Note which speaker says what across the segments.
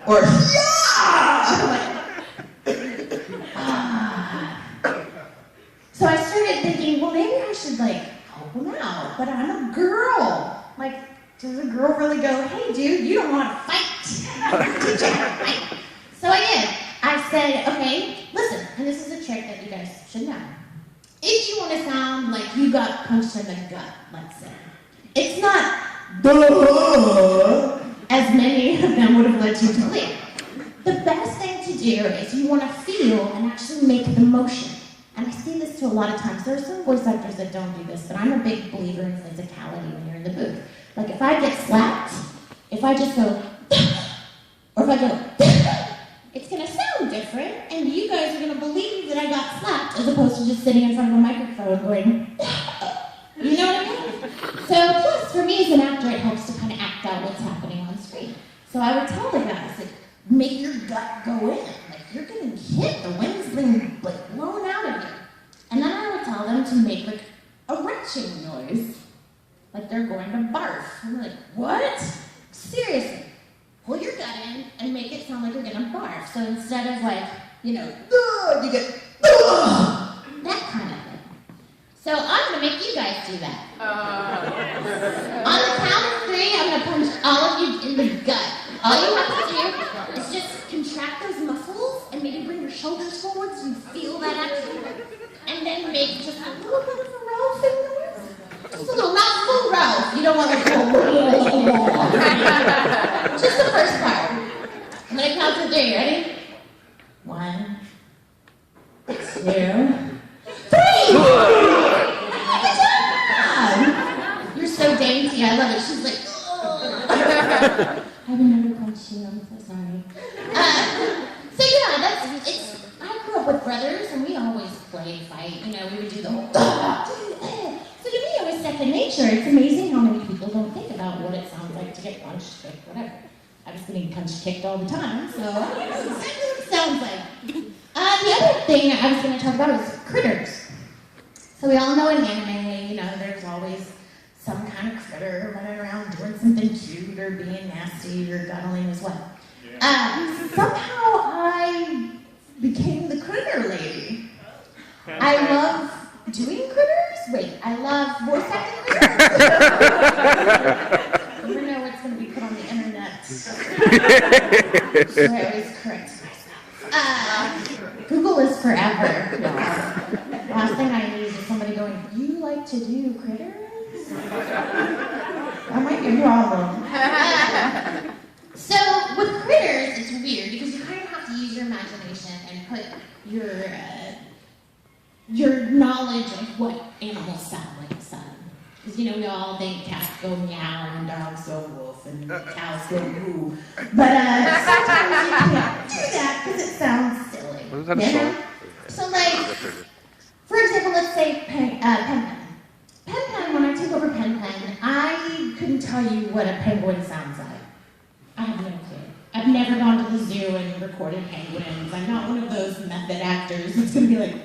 Speaker 1: Or, yeah! So I started thinking, well, maybe I should, help him out. But I'm a girl. Does a girl really go, hey, dude, you don't want to fight? Teach you how to fight. So I did. I said, okay, listen, and this is a trick that you guys should know. If you want to sound like you got punched in the gut, let's say, it's not as many of them would have led you to believe. The best thing to do is you want to feel and actually make the motion. And I see this too a lot of times. There are some voice actors that don't do this, but I'm a big believer in physicality when you're in the booth. Like if I get slapped, if I just go, or if I go, it's going to sound different, and you guys are going to believe that I got slapped as opposed to just sitting in front of a microphone going, you know what I mean? So plus, for me as an actor, it helps to kind of act out what's happening on screen. So I would tell the guys, make your gut go in. You're getting hit, the wind's being blown out of you. And then I would tell them to make a retching noise. Like they're going to barf. I'm like, what? Seriously. Pull your gut in and make it sound like you're gonna barf. So instead of you get that kind of thing. So I'm gonna make you guys do that. On the count of 3, I'm gonna punch all of you in the gut. All you have to do is just contract those muscles and maybe bring your shoulders forward so you feel that action. And then make just a little bit of a Ralphing noise. Just a little, not full Ralph. You don't want just the first part. I'm gonna count to 3. Ready? 1, 2, 3. You're so dainty. I love it. She's like, oh. I would never punch you. I'm so sorry. So yeah, I grew up with brothers, and we always play fight. We would do the whole. So to me, it was second nature. It's amazing how many people don't think about what it sounds like to get punched, kicked, whatever. I was getting punched, kicked all the time, so I don't know exactly what it sounds like. The other thing I was going to talk about is critters. So we all know in anime, there's always some kind of critter running around doing something cute or being nasty or guttling as well. Somehow I became the critter lady. I love doing critters. Wait, I love voice acting critters. You never know what's going to be put on the internet. So I always correct myself. Google is forever, y'all. Last thing I need is somebody going, you like to do critters? That might be a problem. So with critters, it's weird because you kind of have to use your imagination and put your knowledge of what animals sound like inside. Because we all think cats go meow and dogs go woof and cows go moo. But sometimes you can't do that because it sounds silly.
Speaker 2: Was that a song?
Speaker 1: So for example, let's say Pen Pen. Pen Pen, when I took over Pen Pen, I couldn't tell you what a penguin sounds like. I have no clue. I've never gone to the zoo and recorded penguins. I'm not one of those method actors that's going to be like,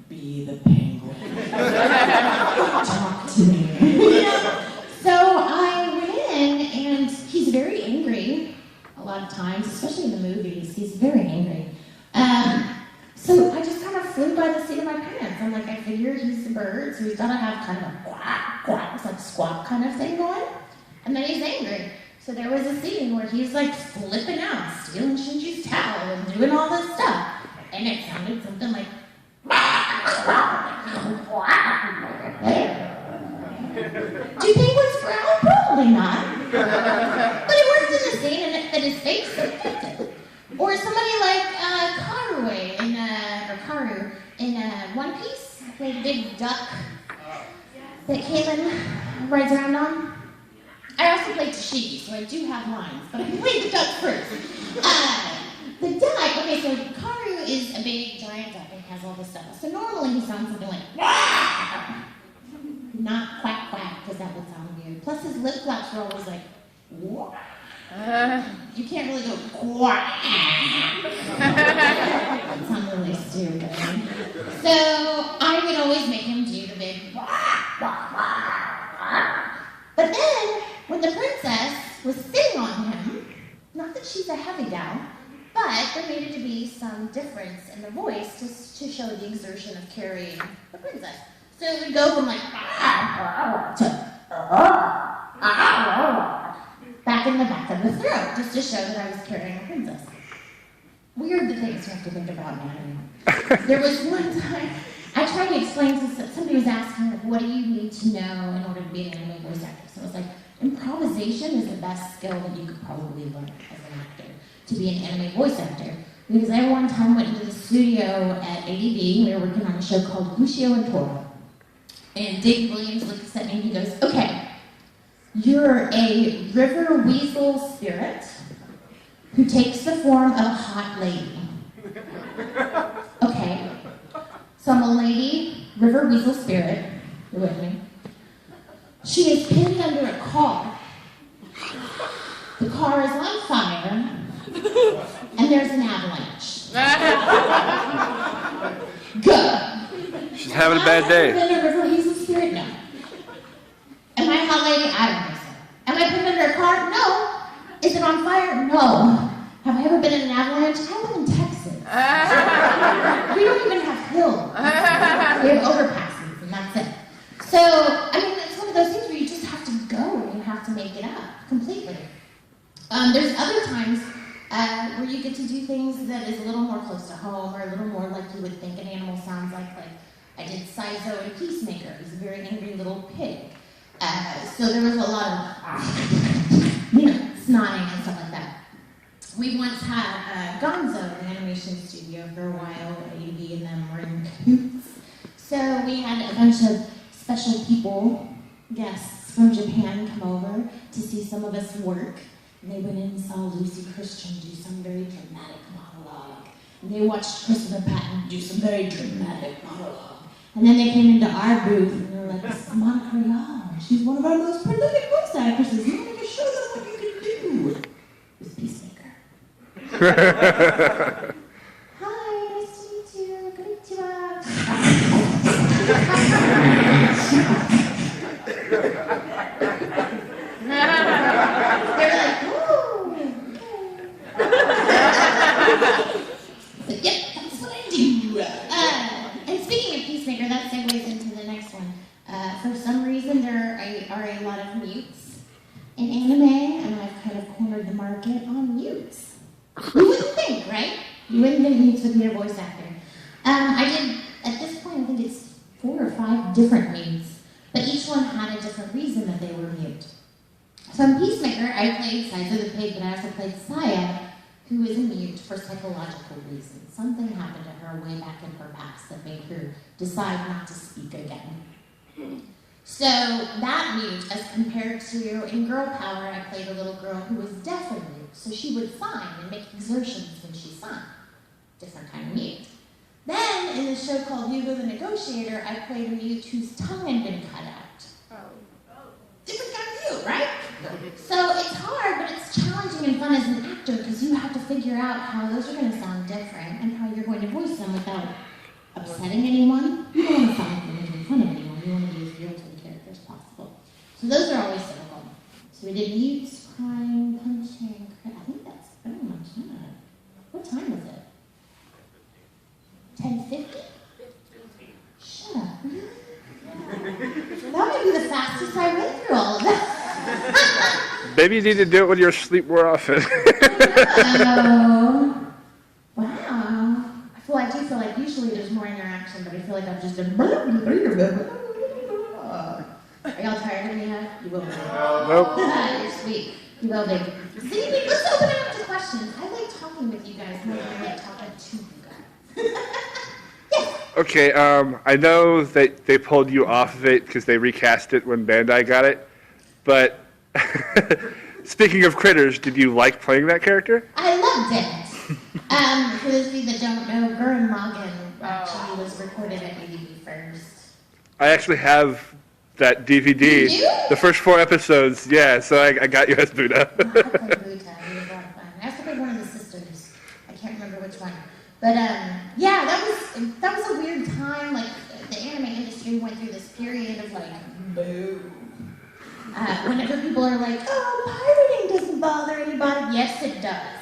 Speaker 1: be the penguin. Talk to me. So I went in, and he's very angry a lot of times, especially in the movies. He's very angry. So I just kind of flew by the seat of my pants. I'm like, I figure he's a bird, so he's got to have kind of a quack, quack, squawk kind of thing going. And then he's angry. So there was a scene where he's flipping out, stealing Shinji's towel and doing all this stuff. And it sounded something like, do penguins growl? Probably not. But it worked in the scene and it fit his face, so it fit it. Or somebody like Karu in One Piece, the big duck that Kaylin rides around on. I also played Tashigi, so I do have lines, but I played the duck first. The duck, okay, so Karu is a big giant duck and has all this stuff. So normally he sounds something like, wah! Not quack quack, because that would sound weird. Plus his lip flaps are always like, wah. You can't really go quack. That sounds really stupid. So I would always make him do the big quack, quack, quack. But then, when the princess was sitting on him, Not that she's a heavy gal, but there needed to be some difference in the voice to show the exertion of carrying the princess. So it would go from like to back in the back of the throat, just to show that I was carrying a princess. Weird the things you have to think about now. There was one time, I tried to explain to somebody was asking, like, what do you need to know in order to be an anime voice actor? So I was like, improvisation is the best skill that you could probably learn as an actor, to be an anime voice actor. Because I one time went into the studio at ADV, we were working on a show called Lucio and Toro. And Dave Williams looks at me and he goes, okay, you're a river weasel spirit who takes the form of a hot lady. Okay, so I'm a lady, river weasel spirit, you're with me. She is pinned under a car. The car is on fire, and there's an avalanche. Good.
Speaker 2: She's having a bad day.
Speaker 1: Am I pinned under a river weasel spirit? No. Am I a hot lady? I don't think so. Am I pinned under a car? No. Is it on fire? No. Have I ever been in an avalanche? I live in Texas. We don't even have hills. We have overpasses, and that's it. So, I mean, it's one of those things where you just have to go and you have to make it up completely. There's other times where you get to do things that is a little more close to home or a little more like you would think an animal sounds like I did Sizo in Peacemaker. He's a very angry little pig. So there was a lot of, snotting and stuff like that. We once had Gonzo in the animation studio for a while, AV and them were in cahoots. So we had a bunch of special people, guests from Japan, come over to see some of us work. And they went in and saw Lucy Christian do some very dramatic monologue. And they watched Christopher Patton do some very dramatic monologue. And then they came into our booth and they were like, this is Monica Rial. She's one of our most prolific voice actresses. You want to show them what you can do. It was Peacemaker. Hi, nice to meet you. Konnichiwa. They were like, ooh, okay. Yep, that's what I do. And speaking of Peacemaker, that segues into the next one. For some reason, there are a lot of mutes in anime, and I've kind of cornered the market on mutes. You wouldn't think, right? You wouldn't think mutes would be a voice actor. I did, at this point, I think it's 4 or 5 different mutes, but each one had a different reason that they were mute. So in Peacemaker, I played Sizo the pig, but I also played Saya, who is a mute for psychological reasons. Something happened to her way back in her past that made her decide not to speak again. So that mute, as compared to in Girl Power, I played a little girl who was deaf and mute, so she would sign and make exertions when she sang. Different kind of mute. Then, in the show called Hugo the Negotiator, I played a mute whose tongue had been cut out. Different kind of mute, right? So it's hard, but it's challenging and fun as an actor because you have to figure out how those are going to sound different and how you're going to voice them without upsetting anyone. You don't want to sound like you're making fun of anyone. You want to be as real to the character as possible. So those are always difficult. So we did mutes, crying, punching. I think that's pretty much it. What time was it? 10:50? Shut up. That might be the fastest I went through all of that.
Speaker 2: Maybe you need to do it when you're asleep more often.
Speaker 1: Oh. Wow. I do feel like usually there's more interaction, but I feel like I've just done. Are y'all tired of me yet? You will be.
Speaker 2: Nope.
Speaker 1: You're sweet. You will be. See, let's open it up to questions. I like talking with you guys more than I like talking to you guys. Yes.
Speaker 2: Okay, I know that they pulled you off of it because they recast it when Bandai got it, but speaking of critters, did you like playing that character?
Speaker 1: I loved it. For those of you that don't know, Gurren Lagann actually was recorded at ADV first.
Speaker 2: I actually have that DVD.
Speaker 1: You do?
Speaker 2: The first 4 episodes, yeah, so I got you as Buddha.
Speaker 1: I played Buddha. It was a lot of fun. I also played one of the sisters. I can't remember which one. But yeah, that was a weird time. Like the anime industry went through this period of like, boo. Whenever people are like, oh, pirating doesn't bother anybody, yes it does.